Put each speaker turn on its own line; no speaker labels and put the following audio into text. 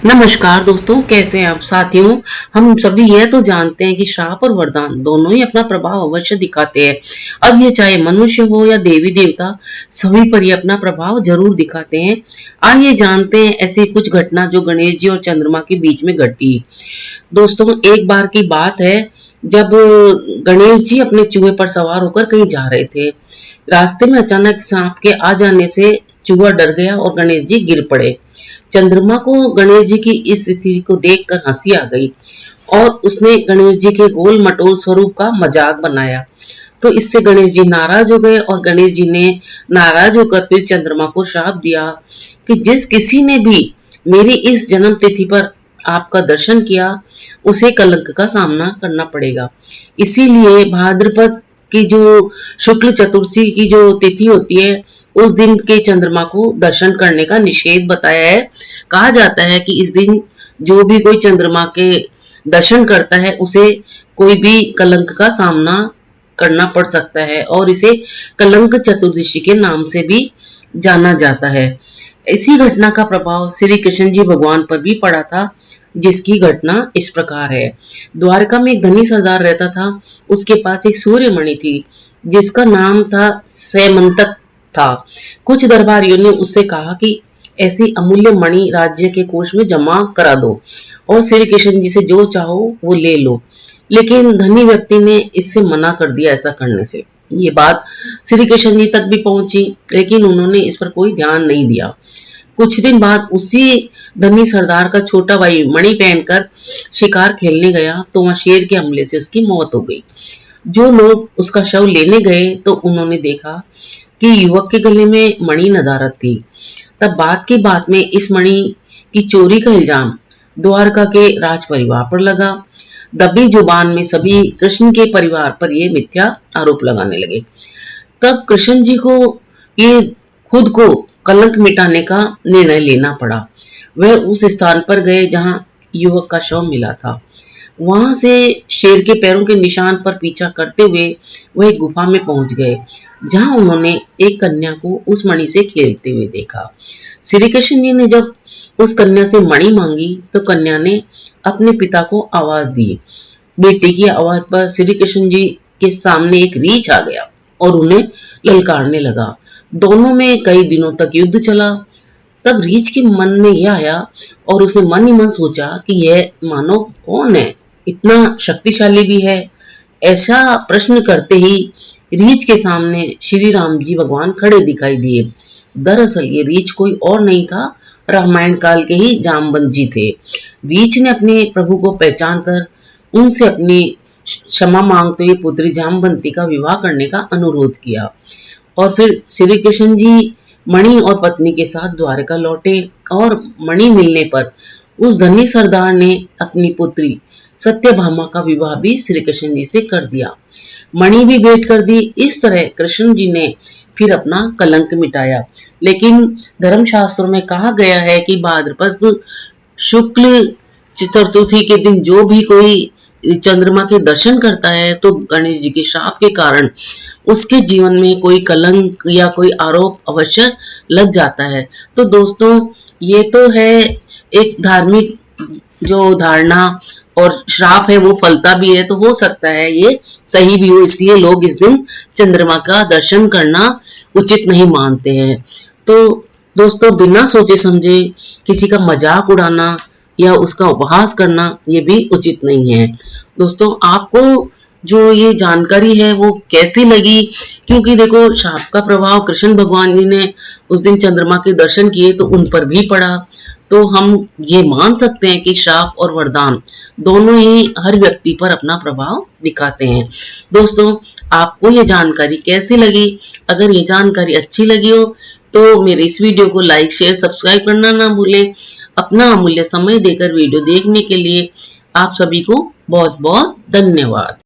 नमस्कार दोस्तों, कैसे हैं आप साथियों। हम सभी यह तो जानते हैं कि श्राप और वरदान दोनों ही अपना प्रभाव अवश्य दिखाते हैं। अब ये चाहे मनुष्य हो या देवी देवता, सभी पर ये अपना प्रभाव जरूर दिखाते हैं। आइए जानते हैं ऐसी कुछ घटना जो गणेश जी और चंद्रमा के बीच में घटी। दोस्तों, एक बार की बात है जब गणेश जी अपने चूहे पर सवार होकर कहीं जा रहे थे। रास्ते में अचानक सांप के आ जाने से चूहा डर गया और गणेश जी गिर पड़े। चंद्रमा को गणेश जी की इस स्थिति को देखकर हंसी आ गई और उसने गणेश जी के गोल मटोल स्वरूप का मजाक बनाया। तो इससे गणेश जी नाराज हो गए और गणेश जी ने नाराज होकर फिर चंद्रमा को श्राप दिया कि जिस किसी ने भी मेरी इस जन्म तिथि पर आपका दर्शन किया उसे कलंक का सामना करना पड़ेगा। इसीलिए भाद्रपद की जो शुक्ल चतुर्थी की जो तिथि होती है उस दिन के चंद्रमा को दर्शन करने का निषेध बताया है। कहा जाता है कि इस दिन जो भी कोई चंद्रमा के दर्शन करता है उसे कोई भी कलंक का सामना करना पड़ सकता है और इसे कलंक चतुर्दशी के नाम से भी जाना जाता है। इसी घटना का प्रभाव श्री कृष्ण जी भगवान पर भी पड़ा था, जिसकी घटना इस प्रकार है। द्वारका में एक धनी सरदार रहता था। उसके पास एक सूर्यमणि थी जिसका नाम था सैमंतक था। कुछ दरबारियों ने उससे कहा कि ऐसी अमूल्य मणि राज्य के कोष में जमा करा दो और श्री कृष्ण जी से जो चाहो वो ले लो। लेकिन धनी व्यक्ति ने इससे मना कर दिया ऐसा करने से। ये बात श्री कृष्ण जी तक भी पहुंची, लेकिन उन्होंने इस पर कोई ध्यान नहीं दिया। कुछ दिन बाद उसी धनी सरदार का छोटा भाई मणि पहनकर शिकार खेलने गया तो वहां शेर के हमले से उसकी मौत हो गई। जो लोग उसका शव लेने गए तो उन्होंने देखा कि युवक के गले में मणि नदारत थी। तब बात की बात में इस मणि की चोरी का इल्जाम द्वारका के राज परिवार पर लगा। दबी जुबान में सभी कृष्ण के परिवार पर ये मिथ्या आरोप लगाने लगे। तब कृष्ण जी को ये खुद को कलंक मिटाने का निर्णय लेना पड़ा। वह उस स्थान पर गए जहां युवक का शव मिला था। वहां से शेर के पैरों के निशान पर पीछा करते हुए वह एक गुफा में पहुंच गए, जहां उन्होंने एक कन्या को उस मणि से खेलते हुए देखा। श्री कृष्ण जी ने जब उस कन्या से मणि मांगी तो कन्या ने अपने पिता को आवाज दी। बेटी की आवाज पर श्री कृष्ण जी के सामने एक रीछ आ गया और उन्हें ललकारने लगा। दोनों में कई दिनों तक युद्ध चला। तब रीछ के मन में यह आया और उसने मन ही मन सोचा कि यह मानव कौन है, इतना शक्तिशाली भी है। ऐसा प्रश्न करते ही रीछ के सामने श्री राम जी भगवान खड़े दिखाई दिए। दरअसल ये रीछ कोई और नहीं था, रामायण काल के ही जामवंत जी थे। रीछ ने अपने प्रभु को पहचान कर उनसे अपनी क्षमा मांगते हुए पुत्री जामवंती का विवाह करने का अनुरोध किया और फिर श्री कृष्ण जी मणि और पत्नी के साथ द्वारका लौटे और मणि मिलने पर उस धनी सरदार ने अपनी पुत्री सत्यभामा का विवाह भी श्री कृष्ण जी से कर दिया। मणि भी भेंट कर दी। इस तरह कृष्ण जी ने फिर अपना कलंक मिटाया। लेकिन धर्मशास्त्रों में कहा गया है कि भाद्रपद शुक्ल चतुर्थी के दिन जो भी कोई चंद्रमा के दर्शन करता है तो गणेश जी के श्राप के कारण उसके जीवन में कोई कलंक या कोई आरोप अवश्य लग जाता है। तो दोस्तों, ये तो है एक धार्मिक जो धारणा और श्राप है वो फलता भी है, तो हो सकता है ये सही भी हो, इसलिए लोग इस दिन चंद्रमा का दर्शन करना उचित नहीं मानते हैं। तो दोस्तों, बिना सोचे समझे किसी का मजाक उड़ाना या उसका उपहास करना ये भी उचित नहीं है। दोस्तों, आपको जो ये जानकारी है वो कैसी लगी, क्योंकि देखो श्राप का प्रभाव कृष्ण भगवान जी ने उस दिन चंद्रमा के दर्शन किए तो उन पर भी पड़ा। तो हम ये मान सकते हैं कि श्राप और वरदान दोनों ही हर व्यक्ति पर अपना प्रभाव दिखाते हैं। दोस्तों, आपको ये जानकारी कैसी लगी? अगर ये जानकारी अच्छी लगी हो तो मेरे इस वीडियो को लाइक शेयर सब्सक्राइब करना ना भूलें। अपना अमूल्य समय देकर वीडियो देखने के लिए आप सभी को बहुत बहुत धन्यवाद।